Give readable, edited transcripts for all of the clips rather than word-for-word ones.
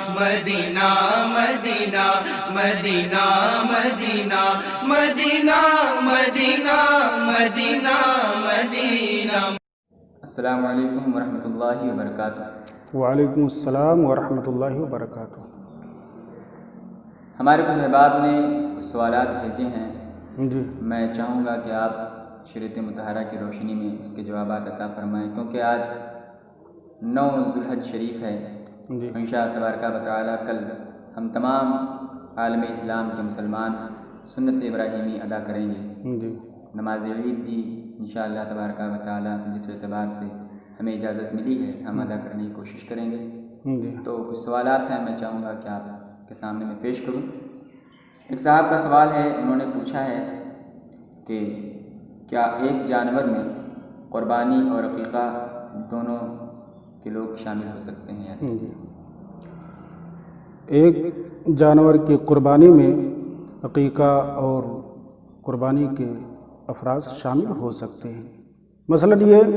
مدینہ مدینہ مدینہ مدینہ مدینہ مدینہ مدینہ مدینہ۔ السلام علیکم ورحمۃ اللہ وبرکاتہ۔ وعلیکم السلام ورحمۃ اللہ وبرکاتہ۔ ہمارے کچھ احباب نے کچھ سوالات بھیجے ہیں، جی میں چاہوں گا کہ آپ شریعت مطہرہ کی روشنی میں اس کے جوابات عطا فرمائیں، کیونکہ آج 9 ذوالحج شریف ہے۔ جی انشاءاللہ تبارک و تعالیٰ کل ہم تمام عالم اسلام کے مسلمان سنت ابراہیمی ادا کریں گے۔ جی نماز عید بھی انشاءاللہ تبارک و تعالیٰ جس اعتبار سے ہمیں اجازت ملی ہے ہم ادا کرنے کی کوشش کریں گے۔ جی تو کچھ سوالات ہیں، میں چاہوں گا کہ آپ کے سامنے میں پیش کروں۔ ایک صاحب کا سوال ہے، انہوں نے پوچھا ہے کہ کیا ایک جانور میں قربانی اور عقیقہ دونوں کے لوگ شامل ہو سکتے ہیں؟ جی ایک جانور کی قربانی میں عقیقہ اور قربانی کے افراد شامل ہو سکتے ہیں۔ مثلاً یہ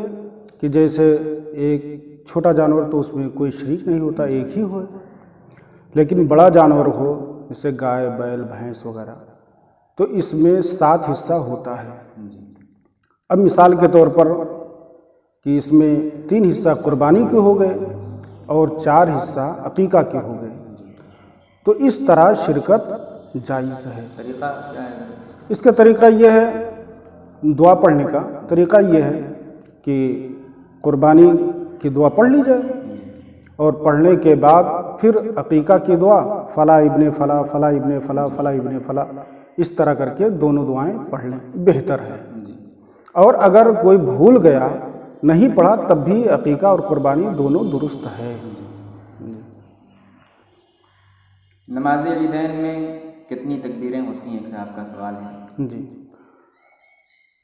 کہ جیسے ایک چھوٹا جانور تو اس میں کوئی شریک نہیں ہوتا، ایک ہی ہو، لیکن بڑا جانور ہو جیسے گائے بیل بھینس وغیرہ تو اس میں 7 حصہ ہوتا ہے۔ اب مثال کے طور پر کہ اس میں 3 حصہ قربانی کے ہو گئے اور 4 حصہ عقیقہ کے ہو گئے، تو اس طرح شرکت جائز ہے۔ طریقہ کیا ہے؟ اس کا طریقہ یہ ہے، دعا پڑھنے کا طریقہ یہ ہے کہ قربانی کی دعا پڑھ لی جائے اور پڑھنے کے بعد پھر عقیقہ کی دعا فلاں ابن فلاں فلاں ابن فلاں فلاں ابن فلاں اس طرح کر کے دونوں دعائیں پڑھ لیں، بہتر ہے۔ اور اگر کوئی بھول گیا نہیں پڑھا تب بھی عقیقہ اور قربانی دونوں درست ہے۔ نماز عیدین میں کتنی تکبیریں ہوتی ہیں؟ ایک صاحب کا سوال ہے۔ جی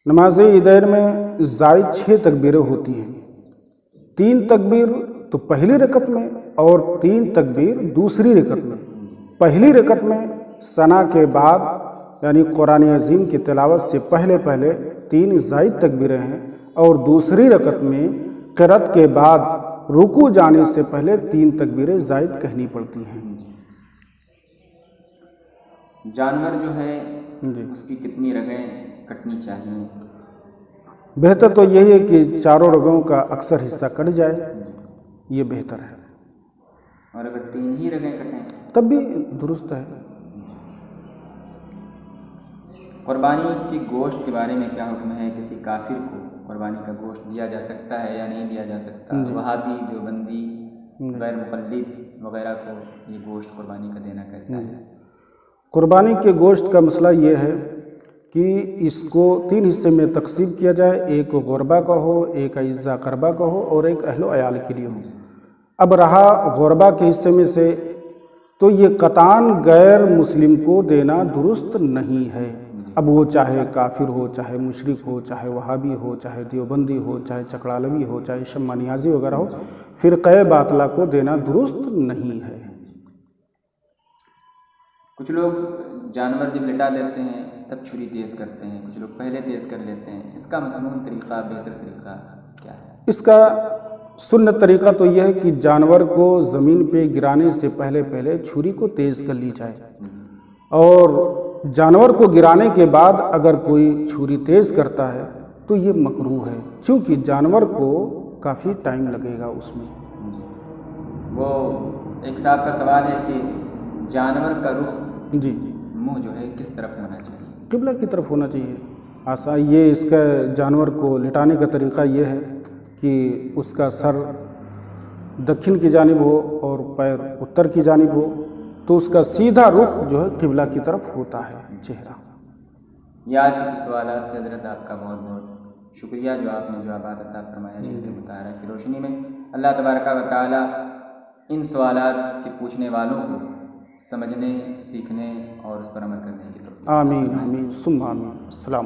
نماز عیدین میں زائد 6 تکبیریں ہوتی ہیں، 3 تکبیر تو پہلی رکعت میں اور 3 تکبیر دوسری رکعت میں۔ پہلی رکعت میں ثنا کے بعد یعنی قرآن عظیم کی تلاوت سے پہلے 3 زائد تکبیریں ہیں، اور دوسری رکعت میں قرأت کے بعد رکوع جانے سے پہلے 3 تکبیریں زائد کہنی پڑتی ہیں۔ جانور جو ہے جی اس کی کتنی رگیں کٹنی چاہیے؟ بہتر تو یہی ہے کہ چاروں رگوں کا اکثر حصہ کٹ جائے، یہ بہتر ہے، اور اگر 3 ہی رگیں کٹیں تب بھی درست ہے۔ قربانی کے گوشت کے بارے میں کیا حکم ہے؟ کسی کافر کو قربانی کا گوشت دیا جا سکتا ہے یا نہیں دیا جا سکتا؟ وہابی، دیوبندی، غیر مقلد وغیرہ کو یہ گوشت قربانی کا دینا کیسا ہے؟ قربانی کے گوشت کا مسئلہ یہ ہے کہ اس کو 3 حصے میں تقسیم کیا جائے، ایک غربا کا ہو، ایک اعزا قربا کا ہو اور ایک اہل و عیال کے لیے ہو۔ اب رہا غربا کے حصے میں سے تو یہ قطعاً غیر مسلم کو دینا درست نہیں ہے۔ اب وہ چاہے کافر ہو، چاہے مشرک ہو، چاہے وہابی ہو، چاہے دیوبندی ہو، چاہے چکڑالوی ہو، چاہے شمع نیازی وغیرہ ہو، فرقہ باطلہ کو دینا درست نہیں ہے۔ کچھ لوگ جانور جب لٹا دیتے ہیں تب چھری تیز کرتے ہیں، کچھ لوگ پہلے تیز کر لیتے ہیں، اس کا مسنون طریقہ، بہتر طریقہ کیا ہے؟ اس کا سنت طریقہ تو یہ ہے کہ جانور کو زمین پہ گرانے سے پہلے چھری کو تیز کر لی جائے، اور جانور کو گرانے کے بعد اگر کوئی چھری تیز کرتا ہے تو یہ مکروہ ہے، چونکہ جانور کو کافی ٹائم لگے گا اس میں۔ وہ ایک صاحب کا سوال ہے کہ جانور کا رخ جی منہ جو ہے کس طرف ہونا چاہیے؟ قبلہ کی طرف ہونا چاہیے۔ آسان یہ اس کا جانور کو لٹانے کا طریقہ یہ ہے کہ اس کا سر دکھن کی جانب ہو اور پیر اتر کی جانب ہو، تو اس کا سیدھا رخ جو ہے قبلہ کی طرف ہوتا ہے چہرہ۔ یہ آج کے سوالات تھے حضرت، آپ کا بہت بہت شکریہ جو آپ نے جوابات عطا فرمایا شریعت مطہرہ کی روشنی میں۔ اللہ تبارک و تعالی ان سوالات کے پوچھنے والوں کو سمجھنے، سیکھنے اور اس پر عمل کرنے کی توفیق۔ آمین آمین ثم آمین۔ السلام علیکم۔